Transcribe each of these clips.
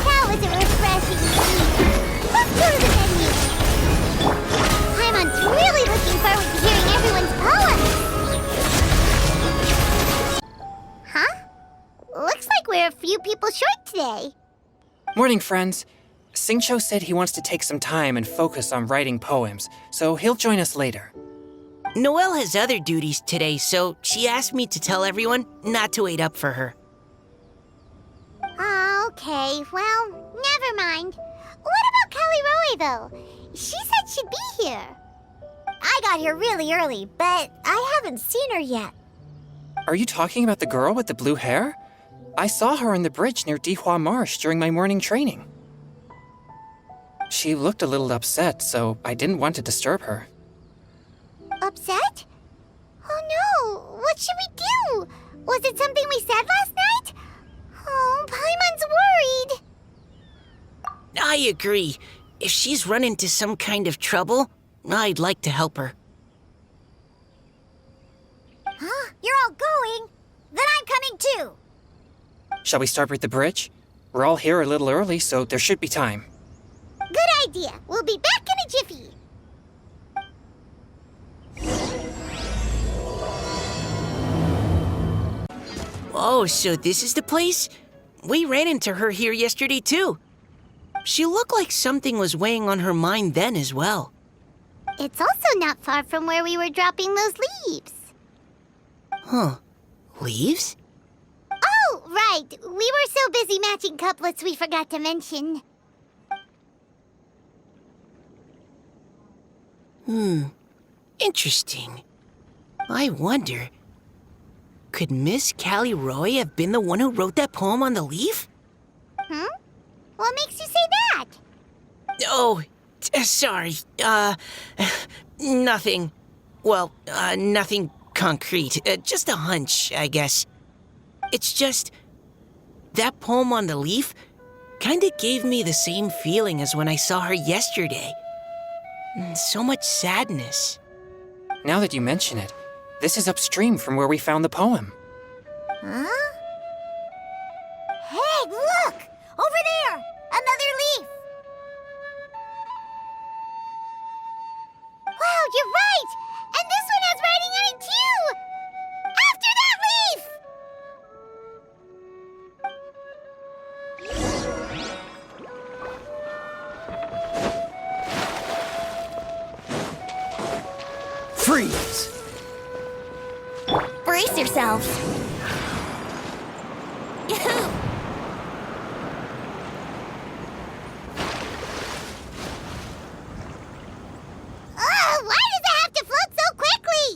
That was a refreshing evening. Let's go to the venue. Paimon's really looking forward to hearing everyone's poems. Huh? Looks like we're a few people short today. Morning, friends. Singcho said he wants to take some time and focus on writing poems, so he'll join us later. Noelle has other duties today, so she asked me to tell everyone not to wait up for her. Okay, well, never mind. What about Callie Roy, though? She said she'd be here. I got here really early, but I haven't seen her yet. Are you talking about the girl with the blue hair? I saw her on the bridge near Dihua Marsh during my morning training. She looked a little upset, so I didn't want to disturb her. Upset? Oh no, what should we do? Was it something we said last night? Oh, Paimon's worried. I agree. If she's run into some kind of trouble, I'd like to help her. Huh? You're all going? Then I'm coming too. Shall we start with the bridge? We're all here a little early, so there should be time. Good idea. We'll be back in a jiffy. Oh, so this is the place? We ran into her here yesterday, too. She looked like something was weighing on her mind then as well. It's also not far from where we were dropping those leaves. Huh. Leaves? Oh, right. We were so busy matching couplets we forgot to mention. Interesting. I wonder, could Miss Callie Roy have been the one who wrote that poem on the leaf? What makes you say that? Oh, sorry. Nothing. Well, nothing concrete. Just a hunch, I guess. It's just, that poem on the leaf kinda gave me the same feeling as when I saw her yesterday. So much sadness. Now that you mention it, this is upstream from where we found the poem. Huh? Hey, look! Over there! Another leaf! Wow, you're right! And this one has writing on it too! After that leaf! Freeze! Brace yourselves. Why does it have to float so quickly?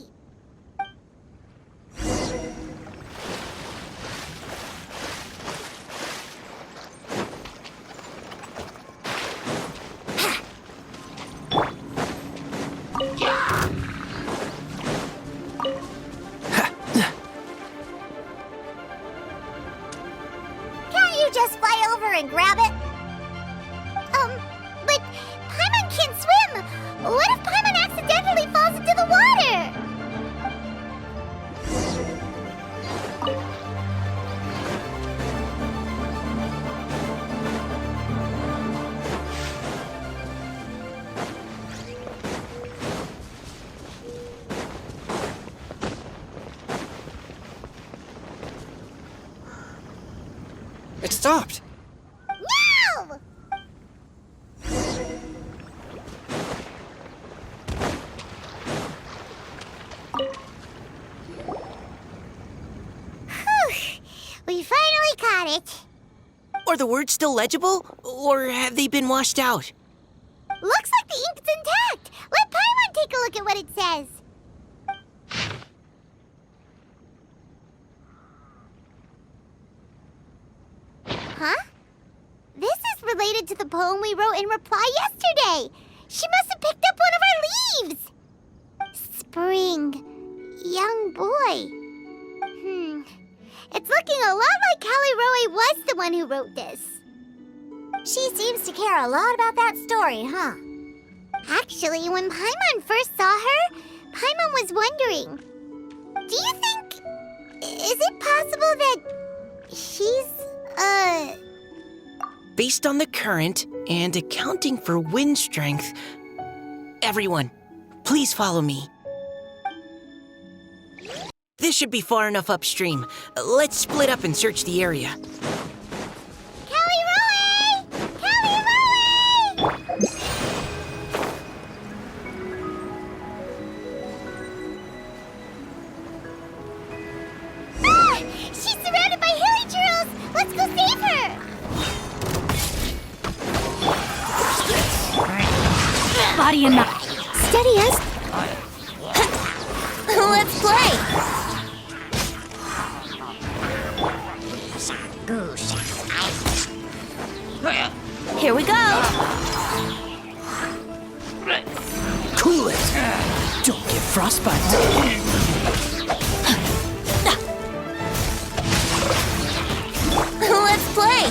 stopped. No! Whew. We finally caught it. Are the words still legible, or have they been washed out? Looks like the ink's intact. Let Paimon take a look at what it says. Huh? This is related to the poem we wrote in reply yesterday. She must have picked up one of our leaves. Spring. Young boy. It's looking a lot like Callie Roe was the one who wrote this. She seems to care a lot about that story, huh? Actually, when Paimon first saw her, Paimon was wondering, do you think... is it possible that she's, Based on the current and accounting for wind strength, everyone, please follow me. This should be far enough upstream. Let's split up and search the area. Callie Roe! Callie Roe! Ah! She's surrounded by hilly churls! Let's go save her! Body and mind. Steady us. Let's play! Here we go. Cool it. Don't get frostbite. Let's play!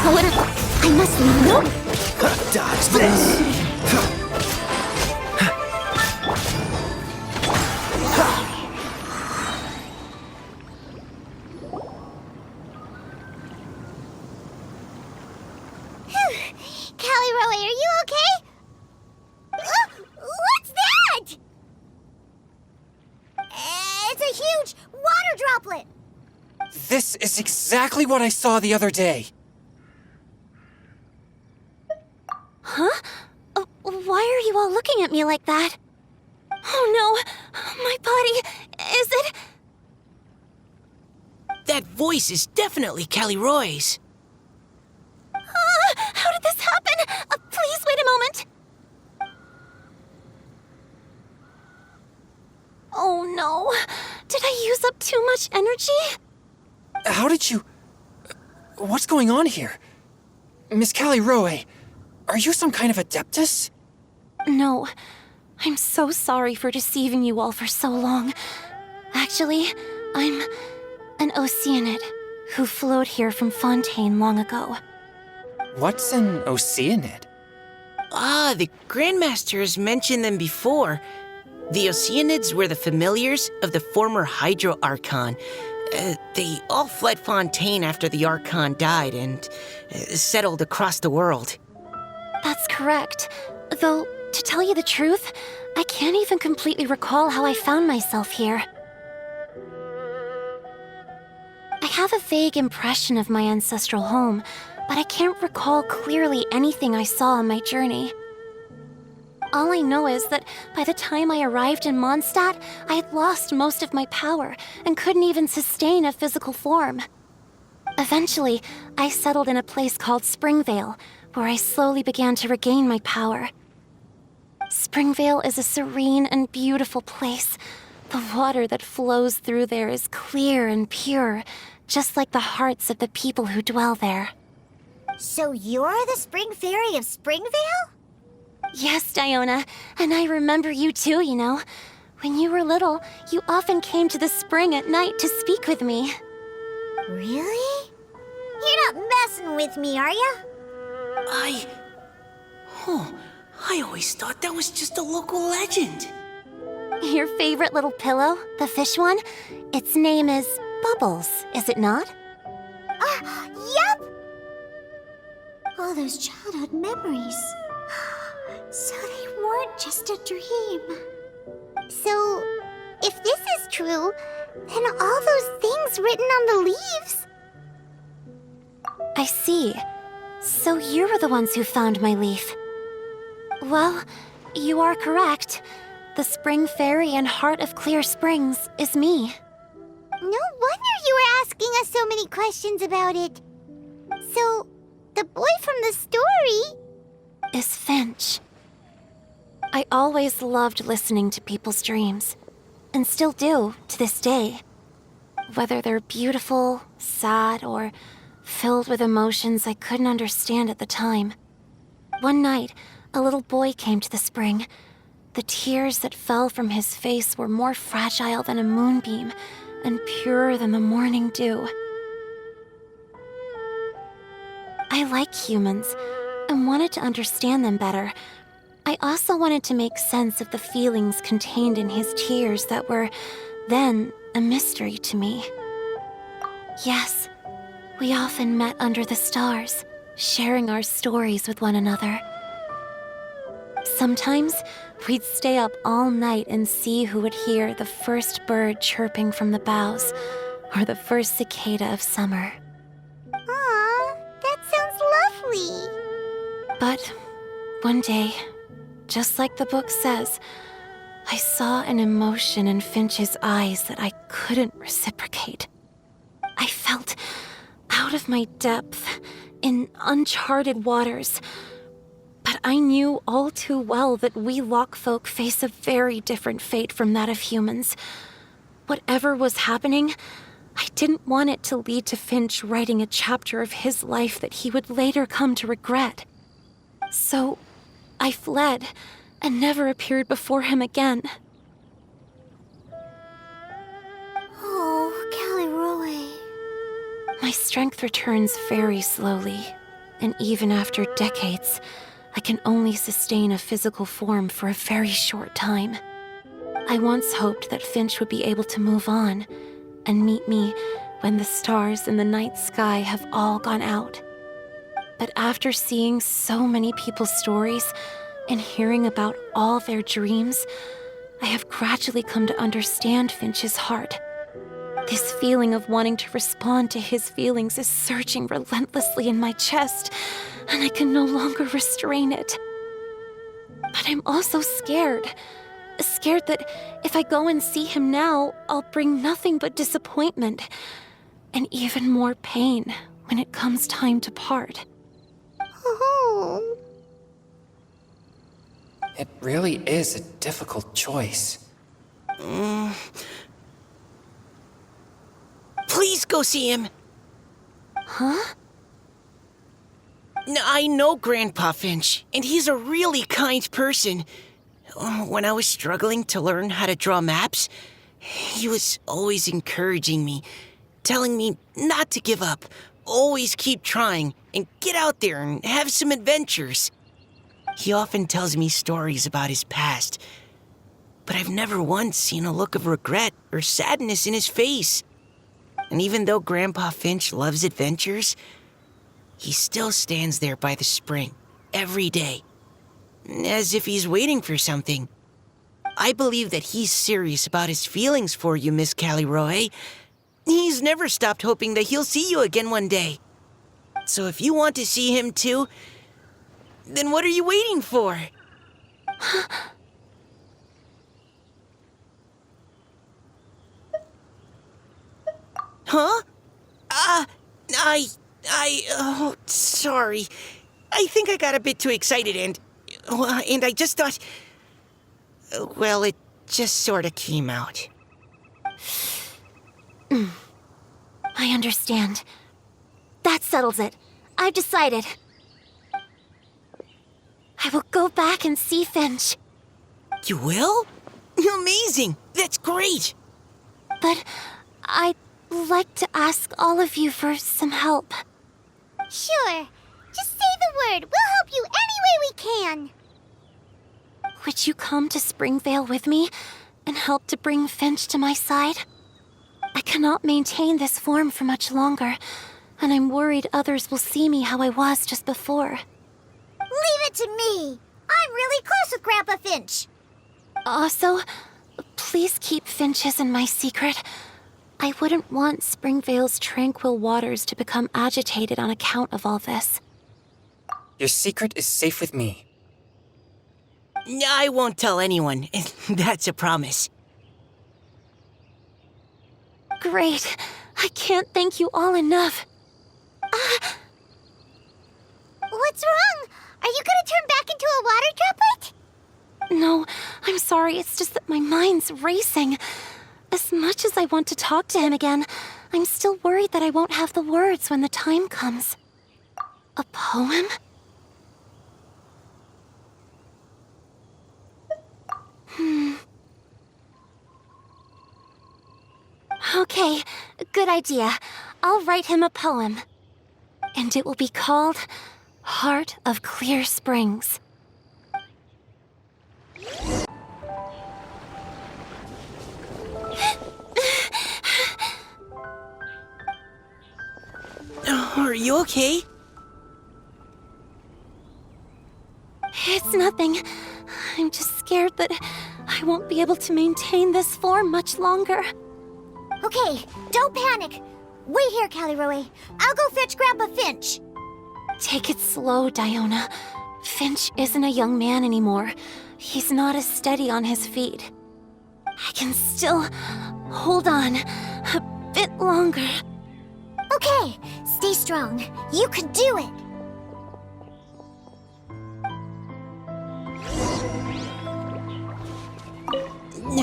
I must know. Dodge this. Callie Roe, are you okay? What's that? It's a huge water droplet. This is exactly what I saw the other day. Huh? Why are you all looking at me like that? Oh no, my body, is it? That voice is definitely Callie Roy's. How did this happen? Please wait a moment. Oh no, did I use up too much energy? How did you... What's going on here? Miss Callie Roe, are you some kind of adeptus? No, I'm so sorry for deceiving you all for so long. Actually, I'm an Oceanid who flowed here from Fontaine long ago. What's an Oceanid? Ah, the Grandmaster has mentioned them before. The Oceanids were the familiars of the former Hydro Archon. They all fled Fontaine after the Archon died and settled across the world. That's correct. Though, to tell you the truth, I can't even completely recall how I found myself here. I have a vague impression of my ancestral home, but I can't recall clearly anything I saw on my journey. All I know is that by the time I arrived in Mondstadt, I had lost most of my power and couldn't even sustain a physical form. Eventually, I settled in a place called Springvale, where I slowly began to regain my power. Springvale is a serene and beautiful place. The water that flows through there is clear and pure, just like the hearts of the people who dwell there. So you're the Spring Fairy of Springvale? Yes, Diona, and I remember you too, you know. When you were little, you often came to the spring at night to speak with me. Really? You're not messing with me, are ya? I always thought that was just a local legend. Your favorite little pillow, the fish one? Its name is Bubbles, is it not? Yup! All those childhood memories. So they weren't just a dream. So, if this is true, then all those things written on the leaves... I I see. So you were the ones who found my leaf. Well, you are correct. The Spring Fairy and Heart of Clear Springs is me. No wonder you were asking us so many questions about it. So, the boy from the story... Is Finch. I always loved listening to people's dreams, and still do to this day. Whether they're beautiful, sad, or filled with emotions I couldn't understand at the time. One night, a little boy came to the spring. The tears that fell from his face were more fragile than a moonbeam and purer than the morning dew. I like humans and wanted to understand them better. I also wanted to make sense of the feelings contained in his tears that were, then, a mystery to me. Yes, we often met under the stars, sharing our stories with one another. Sometimes, we'd stay up all night and see who would hear the first bird chirping from the boughs, or the first cicada of summer. Aw, that sounds lovely. But one day, just like the book says, I saw an emotion in Finch's eyes that I couldn't reciprocate. I felt out of my depth, in uncharted waters. But I knew all too well that we Lockfolk face a very different fate from that of humans. Whatever was happening, I didn't want it to lead to Finch writing a chapter of his life that he would later come to regret. So, I fled and never appeared before him again. Oh, Callie Roy. My strength returns very slowly, and even after decades, I can only sustain a physical form for a very short time. I once hoped that Finch would be able to move on and meet me when the stars in the night sky have all gone out. But after seeing so many people's stories and hearing about all their dreams, I have gradually come to understand Finch's heart. This feeling of wanting to respond to his feelings is surging relentlessly in my chest, and I can no longer restrain it. But I'm also scared. Scared that if I go and see him now, I'll bring nothing but disappointment and even more pain when it comes time to part. Oh. It really is a difficult choice. Please go see him. Huh? I know Grandpa Finch, and he's a really kind person. When I was struggling to learn how to draw maps, he was always encouraging me, telling me not to give up, always keep trying, and get out there and have some adventures. He often tells me stories about his past, but I've never once seen a look of regret or sadness in his face. And even though Grandpa Finch loves adventures, he still stands there by the spring every day, as if he's waiting for something. I believe that he's serious about his feelings for you, Miss Callie Roy. He's never stopped hoping that he'll see you again one day. So if you want to see him too, then what are you waiting for? Huh? Oh, sorry. I think I got a bit too excited and I just thought, well, it just sort of came out. I understand. That settles it. I've decided. I will go back and see Finch. You will? Amazing! That's great! But I'd like to ask all of you for some help. Sure. Just say the word. We'll help you any way we can. Would you come to Springvale with me and help to bring Finch to my side? I cannot maintain this form for much longer, and I'm worried others will see me how I was just before. Leave it to me. I'm really close with Grandpa Finch. Also, please keep Finch's in my secret. I wouldn't want Springvale's tranquil waters to become agitated on account of all this. Your secret is safe with me. I won't tell anyone. That's a promise. Great. I can't thank you all enough. What's wrong? Are you gonna turn back into a water droplet? No, I'm sorry. It's just that my mind's racing. As much as I want to talk to him again, I'm still worried that I won't have the words when the time comes. A poem? Okay, good idea. I'll write him a poem. And it will be called Heart of Clear Springs. Are you okay? It's nothing. I'm just scared that I won't be able to maintain this form much longer. Okay, don't panic. Wait here, Caliroe. I'll go fetch Grandpa Finch. Take it slow, Diona. Finch isn't a young man anymore. He's not as steady on his feet. I can still hold on a bit longer. Okay, stay strong. You can do it.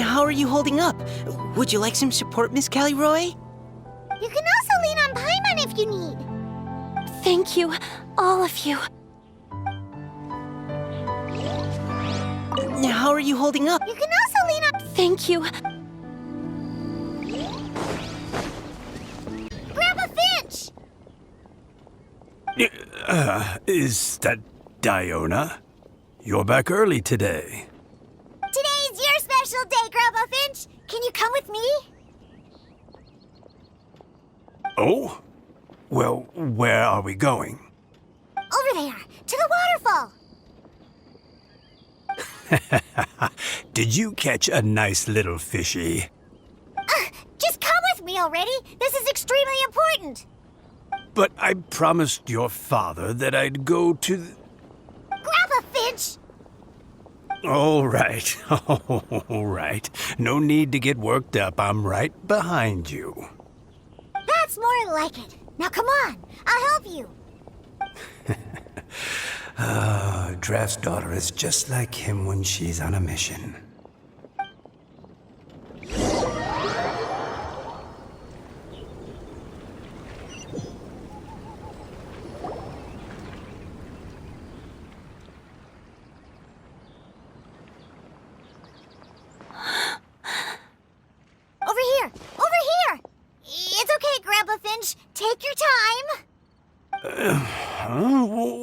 How are you holding up? Would you like some support, Miss Caliroe? You can also lean on Paimon if you need. Thank you, all of you. How are you holding up? You can also lean on... Thank you. Grandpa Finch! Is that Diona? You're back early today. Today's your special day, Grandpa Finch. Can you come with me? Oh? Well, where are we going? Over there, to the waterfall. Did you catch a nice little fishy? Just come with me already. This is extremely important. But I promised your father that I'd go to the... Grandpa Finch! All right, all right. No need to get worked up. I'm right behind you. That's more like it. Now come on, I'll help you. Draft's daughter is just like him when she's on a mission. Over here! Over here! It's okay, Grandpa Finch. Take your time.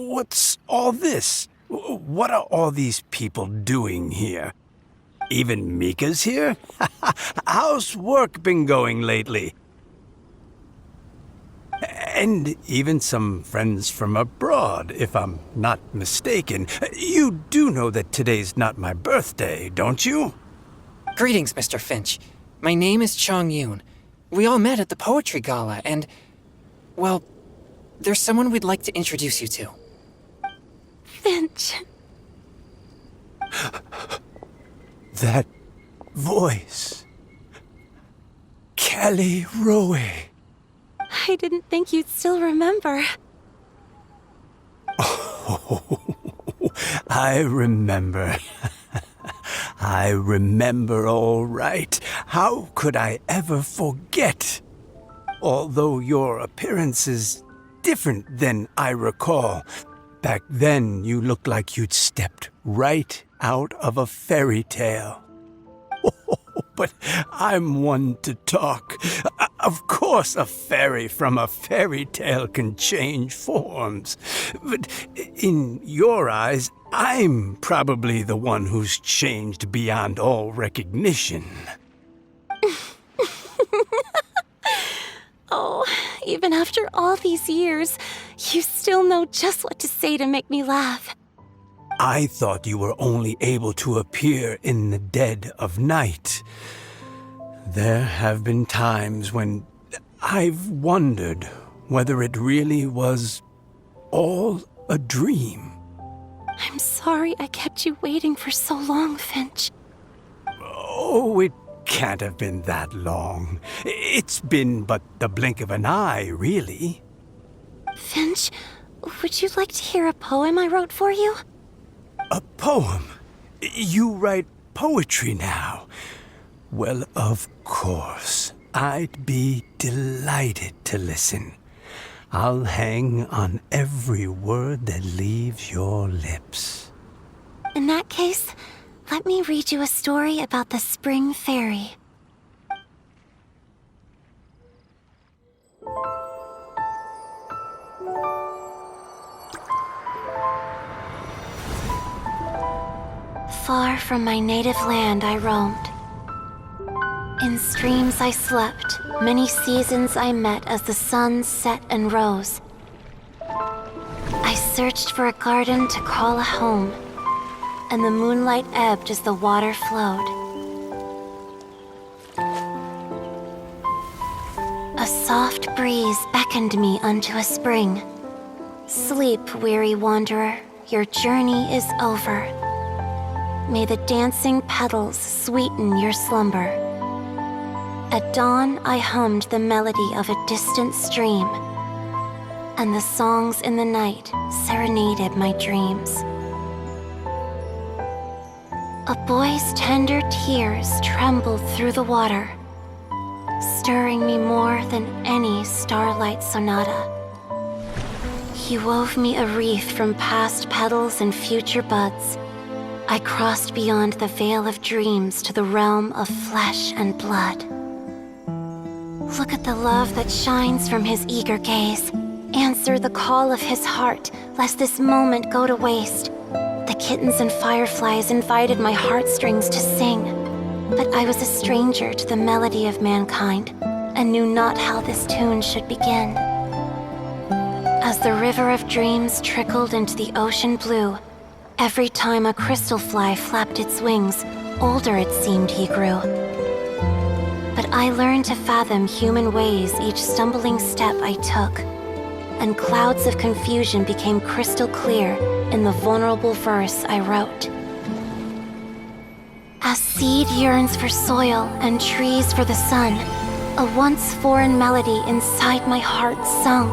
What's all this? What are all these people doing here? Even Mika's here? How's work been going lately? And even some friends from abroad, if I'm not mistaken. You do know that today's not my birthday, don't you? Greetings, Mr. Finch. My name is Chong Yoon. We all met at the poetry gala, and... well, there's someone we'd like to introduce you to. Finch. That voice. Caliroe. I didn't think you'd still remember. Oh, I remember. I remember all right. How could I ever forget? Although your appearance is different than I recall. Back then, you looked like you'd stepped right out of a fairy tale. But I'm one to talk. Of course, a fairy from a fairy tale can change forms. But in your eyes, I'm probably the one who's changed beyond all recognition. Oh, even after all these years, you still know just what to say to make me laugh. I thought you were only able to appear in the dead of night. There have been times when I've wondered whether it really was all a dream. I'm sorry I kept you waiting for so long, Finch. Oh, it can't have been that long. It's been but the blink of an eye, really. Finch, would you like to hear a poem I wrote for you? A poem? You write poetry now? Well, of course. I'd be delighted to listen. I'll hang on every word that leaves your lips. In that case, let me read you a story about the Spring Fairy. Far from my native land I roamed. In streams I slept, many seasons I met as the sun set and rose. I searched for a garden to call a home, and the moonlight ebbed as the water flowed. A soft breeze beckoned me unto a spring. Sleep, weary wanderer, your journey is over. May the dancing petals sweeten your slumber. At dawn, I hummed the melody of a distant stream, and the songs in the night serenaded my dreams. A boy's tender tears trembled through the water, stirring me more than any starlight sonata. He wove me a wreath from past petals and future buds. I crossed beyond the veil of dreams to the realm of flesh and blood. Look at the love that shines from his eager gaze. Answer the call of his heart, lest this moment go to waste. The kittens and fireflies invited my heartstrings to sing, but I was a stranger to the melody of mankind, and knew not how this tune should begin. As the river of dreams trickled into the ocean blue, every time a crystal fly flapped its wings, older it seemed he grew. But I learned to fathom human ways each stumbling step I took, and clouds of confusion became crystal clear in the vulnerable verse I wrote. As seed yearns for soil and trees for the sun, a once foreign melody inside my heart sung,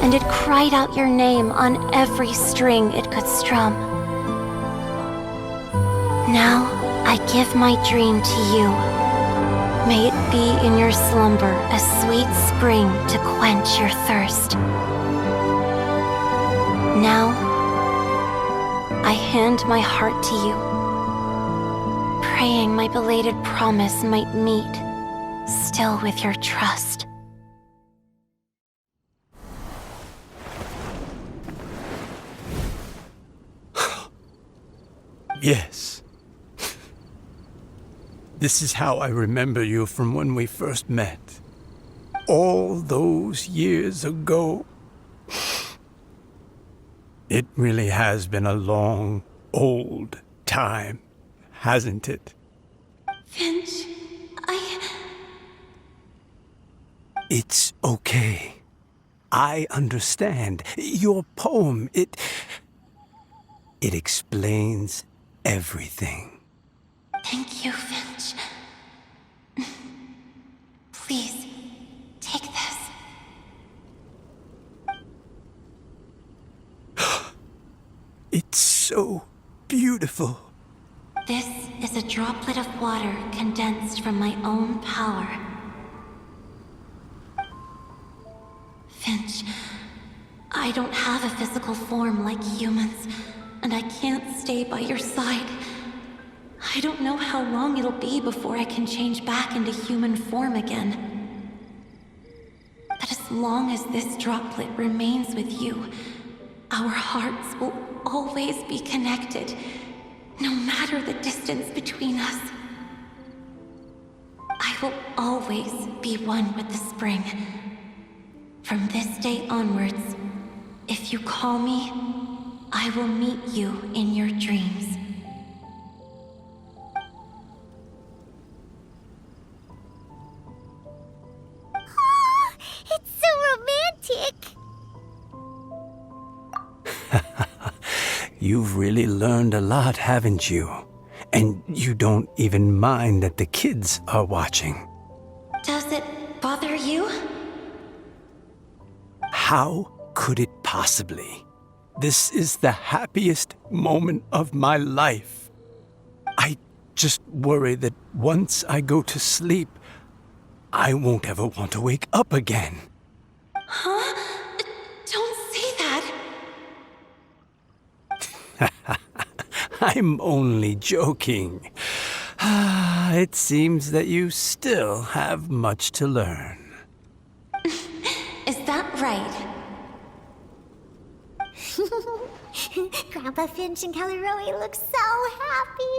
and it cried out your name on every string it could strum. Now I give my dream to you. May it be in your slumber a sweet spring to quench your thirst. Now, I hand my heart to you, praying my belated promise might meet, still with your trust. Yes. This is how I remember you from when we first met. All those years ago. It really has been a long, old time, hasn't it? Finch, It's okay. I understand. Your poem, it explains everything. Thank you, Finch. Please, take this. It's so beautiful. This is a droplet of water condensed from my own power. Finch, I don't have a physical form like humans, and I can't stay by your side. I don't know how long it'll be before I can change back into human form again. But as long as this droplet remains with you, our hearts will always be connected, no matter the distance between us. I will always be one with the spring. From this day onwards, if you call me, I will meet you in your dreams. you've really learned a lot, haven't you? And you don't even mind that the kids are watching. Does it bother you? How could it possibly? This is the happiest moment of my life. I just worry that once I go to sleep, I won't ever want to wake up again. Huh? Don't say that. I'm only joking. It seems that you still have much to learn. Is that right? Grandpa Finch and Kelly Rowie look so happy.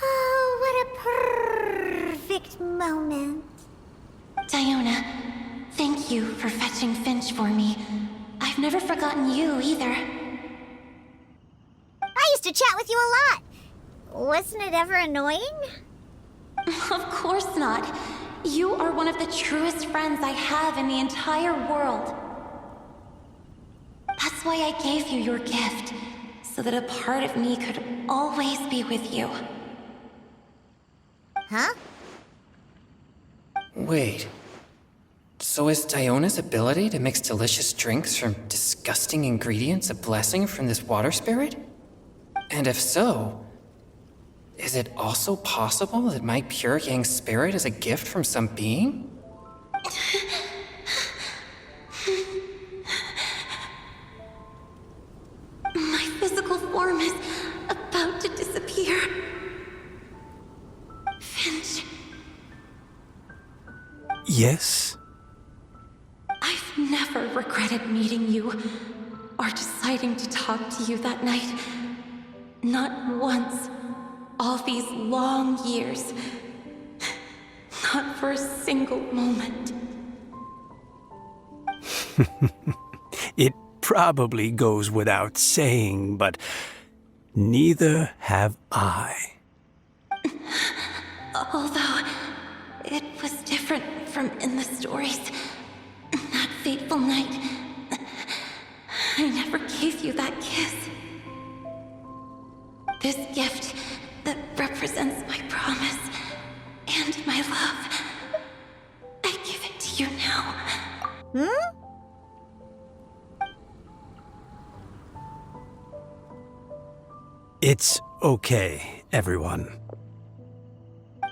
Oh, what a perfect moment. Diona, thank you for fetching Finch for me. I've never forgotten you either. I used to chat with you a lot. Wasn't it ever annoying? Of course not. You are one of the truest friends I have in the entire world. That's why I gave you your gift, so that a part of me could always be with you. Huh? Wait. So is Diona's ability to mix delicious drinks from disgusting ingredients a blessing from this water spirit? And if so, is it also possible that my pure yang spirit is a gift from some being? My physical form is about to disappear. Finch, Yes? I've never regretted meeting you or deciding to talk to you that night. Not once. All these long years. Not for a single moment. It probably goes without saying, but neither have I. Although, it was different from in the stories. That fateful night, I never gave you that kiss. This gift that represents my promise and my love, I give it to you now. Hmm? It's okay, everyone.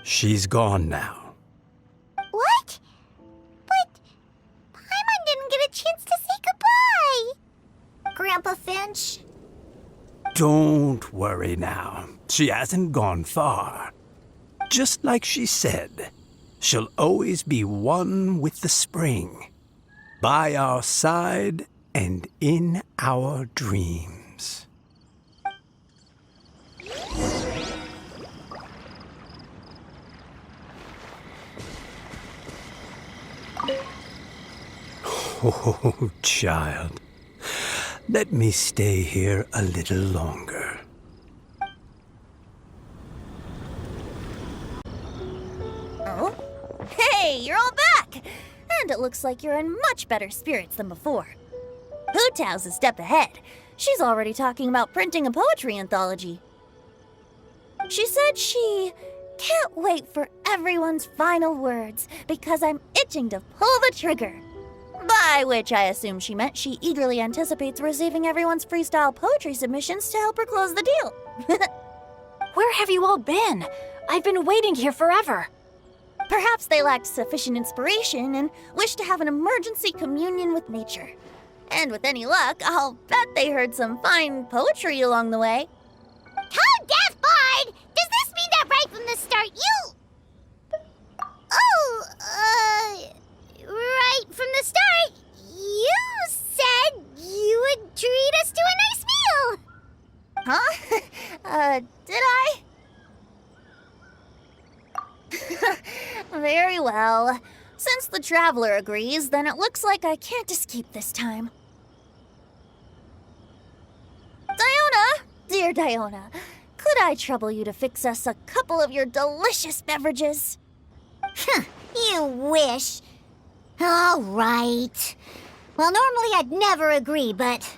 She's gone now. What? But Paimon didn't get a chance to say goodbye. Grandpa Finch? Don't worry now. She hasn't gone far. Just like she said, she'll always be one with the spring. By our side and in our dreams. Oh, child. Let me stay here a little longer. Oh? Hey, you're all back! And it looks like you're in much better spirits than before. Hu-Tao's a step ahead. She's already talking about printing a poetry anthology. She said she can't wait for everyone's final words because I'm itching to pull the trigger. By which I assume she meant she eagerly anticipates receiving everyone's freestyle poetry submissions to help her close the deal. Where have you all been? I've been waiting here forever. Perhaps they lacked sufficient inspiration and wished to have an emergency communion with nature. And with any luck, I'll bet they heard some fine poetry along the way. Tone deaf, Bard! Does this mean that right from the start you... right from the start, you said you would treat us to a nice meal! Huh? Did I? Very well. Since the Traveler agrees, then it looks like I can't escape this time. Diona! Dear Diona, could I trouble you to fix us a couple of your delicious beverages? You wish. All right. Well, normally I'd never agree, but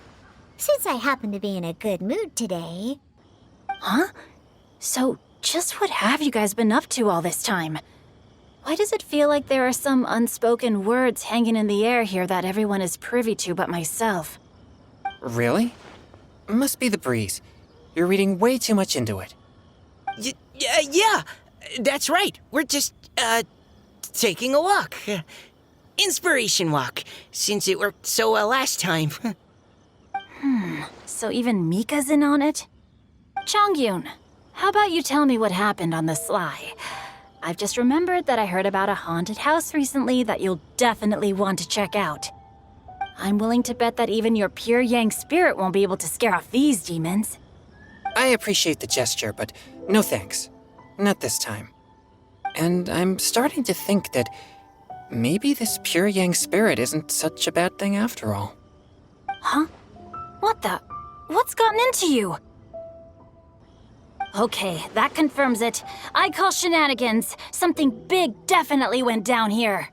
Since I happen to be in a good mood today. Huh? So, just what have you guys been up to all this time? Why does it feel like there are some unspoken words hanging in the air here that everyone is privy to but myself? Really? Must be the breeze. You're reading way too much into it. Yeah, that's right. We're just, taking a walk. Inspiration walk, since it worked so well last time. So even Mika's in on it? Chongyun, how about you tell me what happened on the sly? I've just remembered that I heard about a haunted house recently that you'll definitely want to check out. I'm willing to bet that even your pure Yang spirit won't be able to scare off these demons. I appreciate the gesture, but no thanks. Not this time. And I'm starting to think that maybe this pure Yang spirit isn't such a bad thing after all. Huh? What the? What's gotten into you? Okay, that confirms it. I call shenanigans. Something big definitely went down here.